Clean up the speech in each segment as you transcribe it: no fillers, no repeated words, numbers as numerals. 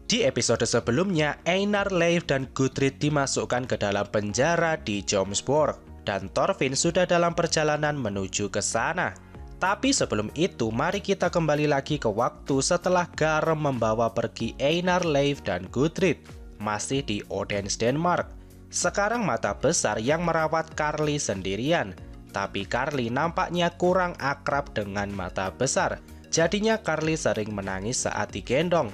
Di episode sebelumnya, Einar, Leif, dan Gudrid dimasukkan ke dalam penjara di Jomsborg, dan Thorfinn sudah dalam perjalanan menuju ke sana. Tapi sebelum itu, mari kita kembali lagi ke waktu setelah Garm membawa pergi Einar, Leif, dan Gudrid, masih di Odense, Denmark. Sekarang Mata Besar yang merawat Karli sendirian, tapi Karli nampaknya kurang akrab dengan Mata Besar. Jadinya Karli sering menangis saat digendong.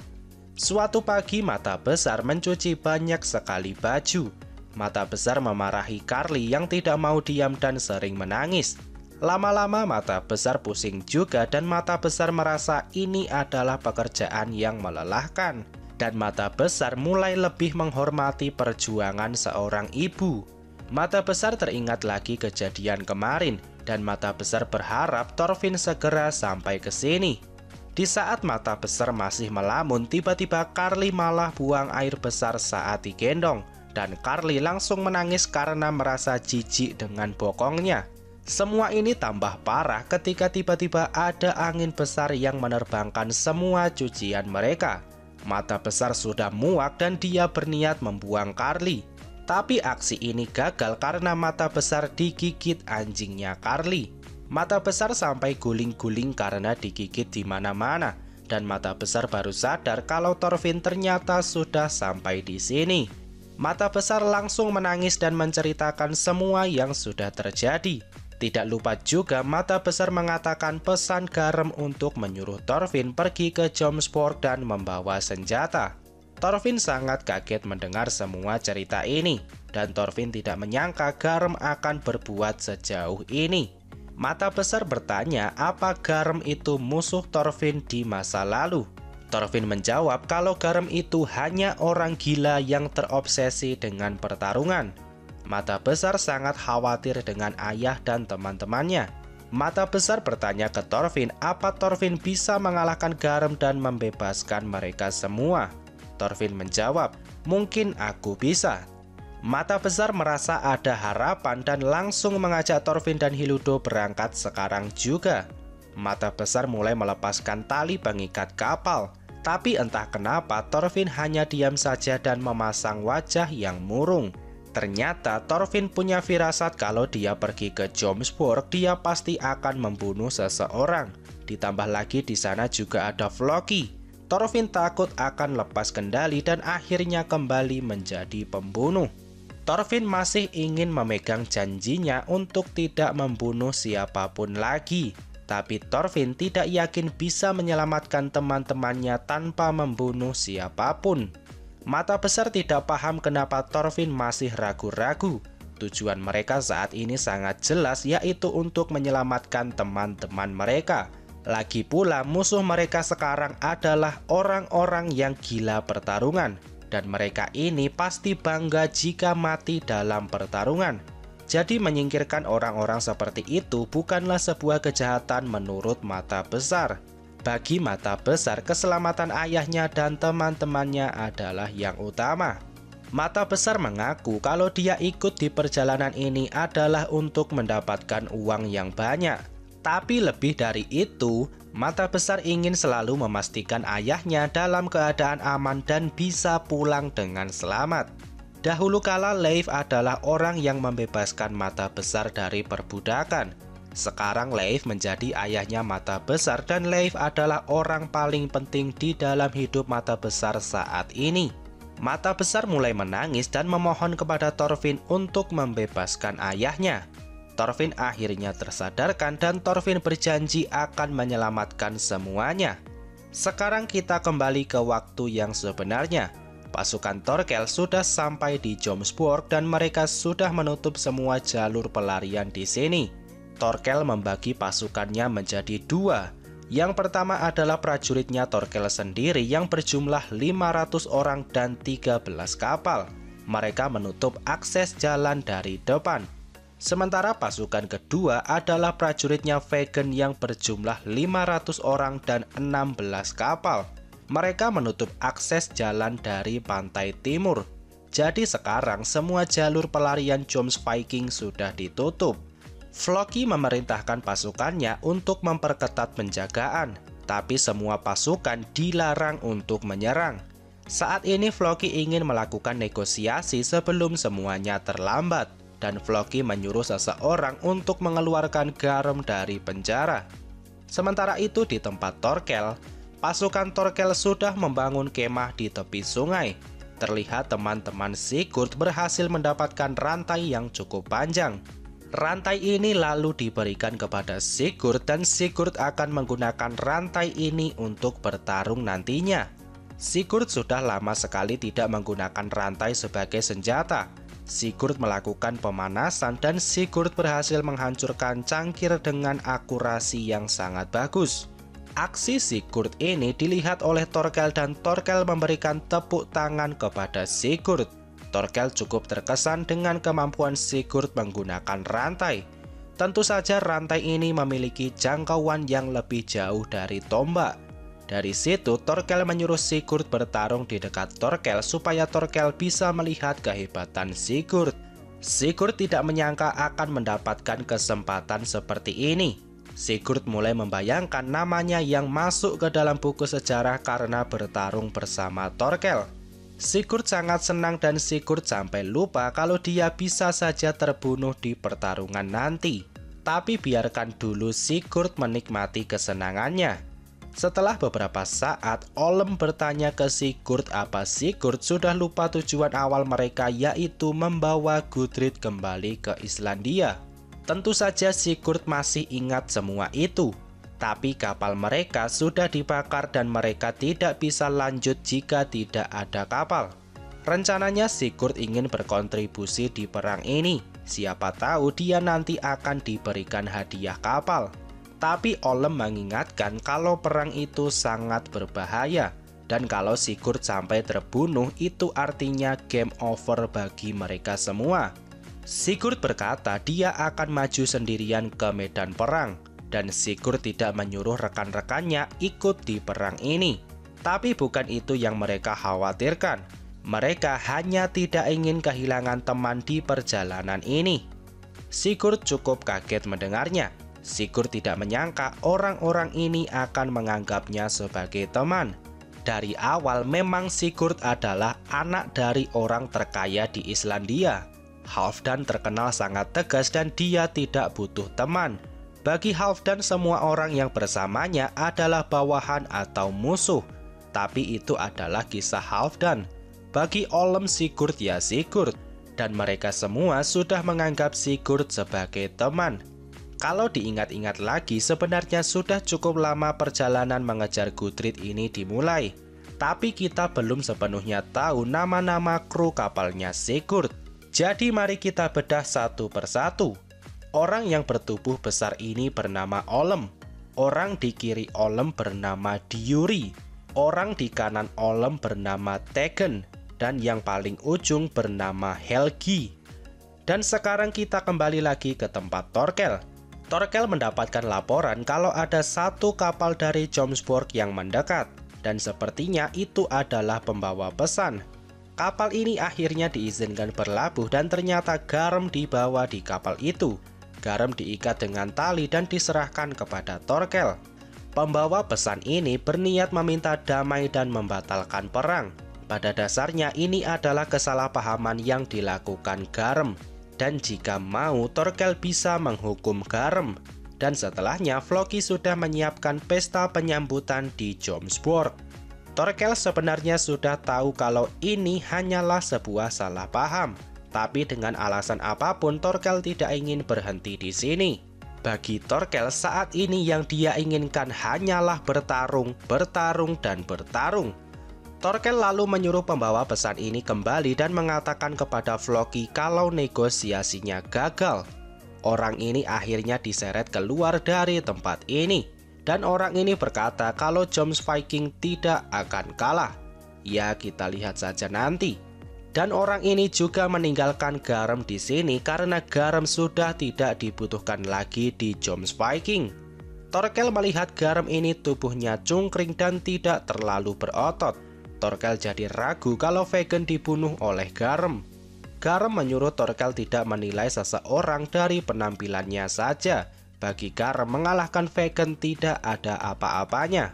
Suatu pagi Mata Besar mencuci banyak sekali baju. Mata Besar memarahi Karli yang tidak mau diam dan sering menangis. Lama-lama Mata Besar pusing juga dan Mata Besar merasa ini adalah pekerjaan yang melelahkan. Dan Mata Besar mulai lebih menghormati perjuangan seorang ibu. Mata Besar teringat lagi kejadian kemarin dan Mata Besar berharap Thorfinn segera sampai ke sini. Di saat Mata Besar masih melamun, tiba-tiba Karli malah buang air besar saat digendong. Dan Karli langsung menangis karena merasa jijik dengan bokongnya. Semua ini tambah parah ketika tiba-tiba ada angin besar yang menerbangkan semua cucian mereka. Mata Besar sudah muak dan dia berniat membuang Karli. Tapi aksi ini gagal karena Mata Besar digigit anjingnya Karli. Mata Besar sampai guling-guling karena digigit di mana-mana, dan Mata Besar baru sadar kalau Thorfinn ternyata sudah sampai di sini. Mata Besar langsung menangis dan menceritakan semua yang sudah terjadi. Tidak lupa juga Mata Besar mengatakan pesan Garm untuk menyuruh Thorfinn pergi ke Jomsborg dan membawa senjata. Thorfinn sangat kaget mendengar semua cerita ini, dan Thorfinn tidak menyangka Garm akan berbuat sejauh ini. Mata Besar bertanya apa Garm itu musuh Thorfinn di masa lalu. Thorfinn menjawab kalau Garm itu hanya orang gila yang terobsesi dengan pertarungan. Mata Besar sangat khawatir dengan ayah dan teman-temannya. Mata Besar bertanya ke Thorfinn apa Thorfinn bisa mengalahkan Garm dan membebaskan mereka semua. Thorfinn menjawab, mungkin aku bisa. Mata Besar merasa ada harapan dan langsung mengajak Thorfinn dan Hilludo berangkat sekarang juga. Mata Besar mulai melepaskan tali pengikat kapal. Tapi entah kenapa Thorfinn hanya diam saja dan memasang wajah yang murung. Ternyata Thorfinn punya firasat kalau dia pergi ke Jomsborg, dia pasti akan membunuh seseorang. Ditambah lagi di sana juga ada Floki. Thorfinn takut akan lepas kendali dan akhirnya kembali menjadi pembunuh. Thorfinn masih ingin memegang janjinya untuk tidak membunuh siapapun lagi. Tapi Thorfinn tidak yakin bisa menyelamatkan teman-temannya tanpa membunuh siapapun. Mata Besar tidak paham kenapa Thorfinn masih ragu-ragu. Tujuan mereka saat ini sangat jelas, yaitu untuk menyelamatkan teman-teman mereka. Lagi pula musuh mereka sekarang adalah orang-orang yang gila pertarungan. Dan mereka ini pasti bangga jika mati dalam pertarungan. Jadi menyingkirkan orang-orang seperti itu bukanlah sebuah kejahatan menurut Mata Besar. Bagi Mata Besar, keselamatan ayahnya dan teman-temannya adalah yang utama. Mata Besar mengaku kalau dia ikut di perjalanan ini adalah untuk mendapatkan uang yang banyak. Tapi lebih dari itu, Mata Besar ingin selalu memastikan ayahnya dalam keadaan aman dan bisa pulang dengan selamat. Dahulu kala Leif adalah orang yang membebaskan Mata Besar dari perbudakan. Sekarang Leif menjadi ayahnya Mata Besar dan Leif adalah orang paling penting di dalam hidup Mata Besar saat ini. Mata Besar mulai menangis dan memohon kepada Thorfinn untuk membebaskan ayahnya. Thorfinn akhirnya tersadarkan dan Thorfinn berjanji akan menyelamatkan semuanya. Sekarang kita kembali ke waktu yang sebenarnya. Pasukan Thorkel sudah sampai di Jomsborg dan mereka sudah menutup semua jalur pelarian di sini. Thorkel membagi pasukannya menjadi dua. Yang pertama adalah prajuritnya Thorkel sendiri yang berjumlah 500 orang dan 13 kapal. Mereka menutup akses jalan dari depan. Sementara pasukan kedua adalah prajuritnya Vagn yang berjumlah 500 orang dan 16 kapal. Mereka menutup akses jalan dari pantai timur. Jadi sekarang semua jalur pelarian Jomsviking sudah ditutup. Floki memerintahkan pasukannya untuk memperketat penjagaan, tapi semua pasukan dilarang untuk menyerang. Saat ini Floki ingin melakukan negosiasi sebelum semuanya terlambat, dan Floki menyuruh seseorang untuk mengeluarkan Garm dari penjara. Sementara itu di tempat Torkel, pasukan Torkel sudah membangun kemah di tepi sungai. Terlihat teman-teman Sigurd berhasil mendapatkan rantai yang cukup panjang. Rantai ini lalu diberikan kepada Sigurd dan Sigurd akan menggunakan rantai ini untuk bertarung nantinya. Sigurd sudah lama sekali tidak menggunakan rantai sebagai senjata. Sigurd melakukan pemanasan dan Sigurd berhasil menghancurkan cangkir dengan akurasi yang sangat bagus. Aksi Sigurd ini dilihat oleh Torkel dan Torkel memberikan tepuk tangan kepada Sigurd. Torkel cukup terkesan dengan kemampuan Sigurd menggunakan rantai. Tentu saja rantai ini memiliki jangkauan yang lebih jauh dari tombak. Dari situ, Torkel menyuruh Sigurd bertarung di dekat Torkel supaya Torkel bisa melihat kehebatan Sigurd. Sigurd tidak menyangka akan mendapatkan kesempatan seperti ini. Sigurd mulai membayangkan namanya yang masuk ke dalam buku sejarah karena bertarung bersama Torkel. Sigurd sangat senang dan Sigurd sampai lupa kalau dia bisa saja terbunuh di pertarungan nanti. Tapi biarkan dulu Sigurd menikmati kesenangannya. Setelah beberapa saat, Olm bertanya ke Sigurd apa Sigurd sudah lupa tujuan awal mereka, yaitu membawa Gudrid kembali ke Islandia. Tentu saja Sigurd masih ingat semua itu. Tapi kapal mereka sudah dibakar dan mereka tidak bisa lanjut jika tidak ada kapal. Rencananya Sigurd ingin berkontribusi di perang ini. Siapa tahu dia nanti akan diberikan hadiah kapal. Tapi Olm mengingatkan kalau perang itu sangat berbahaya, dan kalau Sigurd sampai terbunuh itu artinya game over bagi mereka semua. Sigurd berkata dia akan maju sendirian ke medan perang, dan Sigurd tidak menyuruh rekan-rekannya ikut di perang ini. Tapi bukan itu yang mereka khawatirkan. Mereka hanya tidak ingin kehilangan teman di perjalanan ini. Sigurd cukup kaget mendengarnya. Sigurd tidak menyangka orang-orang ini akan menganggapnya sebagai teman. Dari awal memang Sigurd adalah anak dari orang terkaya di Islandia. Halfdan terkenal sangat tegas dan dia tidak butuh teman. Bagi Halfdan semua orang yang bersamanya adalah bawahan atau musuh. Tapi itu adalah kisah Halfdan. Bagi Olm Sigurd ya Sigurd. Dan mereka semua sudah menganggap Sigurd sebagai teman. Kalau diingat-ingat lagi, sebenarnya sudah cukup lama perjalanan mengejar Gudrid ini dimulai. Tapi kita belum sepenuhnya tahu nama-nama kru kapalnya Sigurd. Jadi mari kita bedah satu persatu. Orang yang bertubuh besar ini bernama Olm. Orang di kiri Olm bernama Diuri. Orang di kanan Olm bernama Tegen. Dan yang paling ujung bernama Helgi. Dan sekarang kita kembali lagi ke tempat Torkel. Torkel mendapatkan laporan kalau ada satu kapal dari Jomsborg yang mendekat, dan sepertinya itu adalah pembawa pesan. Kapal ini akhirnya diizinkan berlabuh dan ternyata Garm dibawa di kapal itu. Garm diikat dengan tali dan diserahkan kepada Torkel. Pembawa pesan ini berniat meminta damai dan membatalkan perang. Pada dasarnya ini adalah kesalahpahaman yang dilakukan Garm. Dan jika mau, Torkel bisa menghukum Garm. Dan setelahnya, Floki sudah menyiapkan pesta penyambutan di Jomsborg. Torkel sebenarnya sudah tahu kalau ini hanyalah sebuah salah paham. Tapi dengan alasan apapun, Torkel tidak ingin berhenti di sini. Bagi Torkel, saat ini yang dia inginkan hanyalah bertarung, bertarung, dan bertarung. Torkel lalu menyuruh pembawa pesan ini kembali dan mengatakan kepada Floki kalau negosiasinya gagal. Orang ini akhirnya diseret keluar dari tempat ini. Dan orang ini berkata kalau Jomsviking tidak akan kalah. Ya, kita lihat saja nanti. Dan orang ini juga meninggalkan Garm di sini karena Garm sudah tidak dibutuhkan lagi di Jomsviking. Torkel melihat Garm ini tubuhnya cungkring dan tidak terlalu berotot. Torkel jadi ragu kalau Vegen dibunuh oleh Garm. Garm menyuruh Torkel tidak menilai seseorang dari penampilannya saja. Bagi Garm mengalahkan Vegen tidak ada apa-apanya.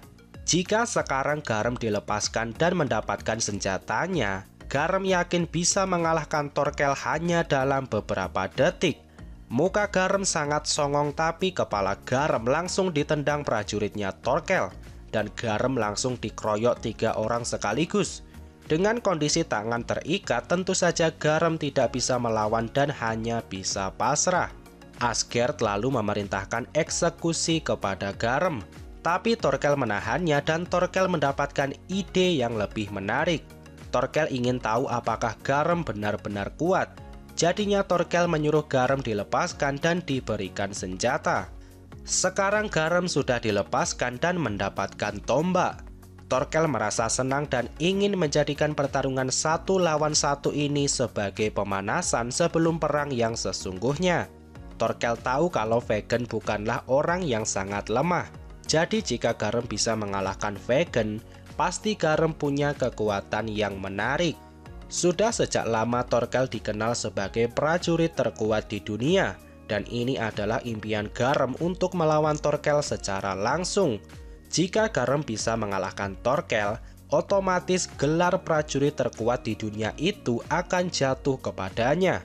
Jika sekarang Garam dilepaskan dan mendapatkan senjatanya, Garam yakin bisa mengalahkan Torkel hanya dalam beberapa detik. Muka Garam sangat songong, tapi kepala Garam langsung ditendang prajuritnya Torkel, dan Garam langsung dikeroyok 3 orang sekaligus. Dengan kondisi tangan terikat, tentu saja Garam tidak bisa melawan dan hanya bisa pasrah. Asgerd lalu memerintahkan eksekusi kepada Garam. Tapi Torkel menahannya dan Torkel mendapatkan ide yang lebih menarik. Torkel ingin tahu apakah Garam benar-benar kuat. Jadinya Torkel menyuruh Garam dilepaskan dan diberikan senjata. Sekarang Garam sudah dilepaskan dan mendapatkan tombak. Torkel merasa senang dan ingin menjadikan pertarungan 1 lawan 1 ini sebagai pemanasan sebelum perang yang sesungguhnya. Torkel tahu kalau Vegan bukanlah orang yang sangat lemah. Jadi jika Garam bisa mengalahkan Vegan, pasti Garam punya kekuatan yang menarik. Sudah sejak lama Torkel dikenal sebagai prajurit terkuat di dunia, dan ini adalah impian Garam untuk melawan Torkel secara langsung. Jika Garam bisa mengalahkan Torkel, otomatis gelar prajurit terkuat di dunia itu akan jatuh kepadanya.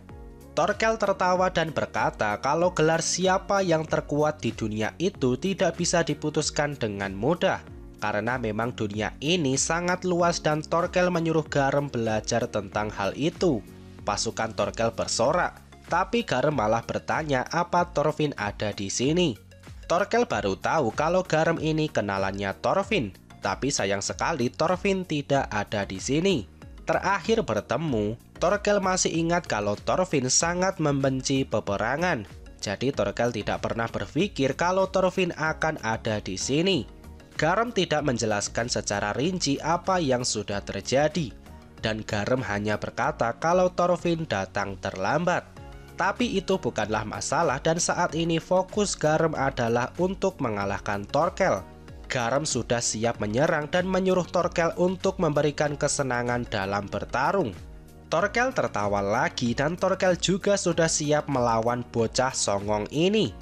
Torkel tertawa dan berkata kalau gelar siapa yang terkuat di dunia itu tidak bisa diputuskan dengan mudah, karena memang dunia ini sangat luas dan Torkel menyuruh Garam belajar tentang hal itu. Pasukan Torkel bersorak, tapi Garam malah bertanya apa Thorfinn ada di sini. Torkel baru tahu kalau Garam ini kenalannya Thorfinn, tapi sayang sekali Thorfinn tidak ada di sini. Terakhir bertemu, Torkel masih ingat kalau Thorfinn sangat membenci peperangan. Jadi Torkel tidak pernah berpikir kalau Thorfinn akan ada di sini. Garam tidak menjelaskan secara rinci apa yang sudah terjadi, dan Garam hanya berkata kalau Thorfinn datang terlambat. Tapi itu bukanlah masalah dan saat ini fokus Garam adalah untuk mengalahkan Torkel. Garam sudah siap menyerang dan menyuruh Torkel untuk memberikan kesenangan dalam bertarung. Torkel tertawa lagi dan Torkel juga sudah siap melawan bocah songong ini.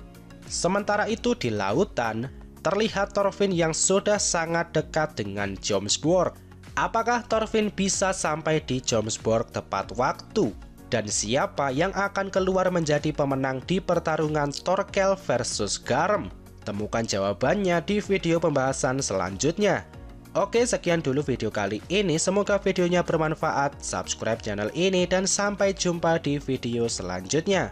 Sementara itu di lautan, terlihat Thorfinn yang sudah sangat dekat dengan Jomsborg. Apakah Thorfinn bisa sampai di Jomsborg tepat waktu? Dan siapa yang akan keluar menjadi pemenang di pertarungan Torkel versus Garam? Temukan jawabannya di video pembahasan selanjutnya. Oke, sekian dulu video kali ini. Semoga videonya bermanfaat. Subscribe channel ini dan sampai jumpa di video selanjutnya.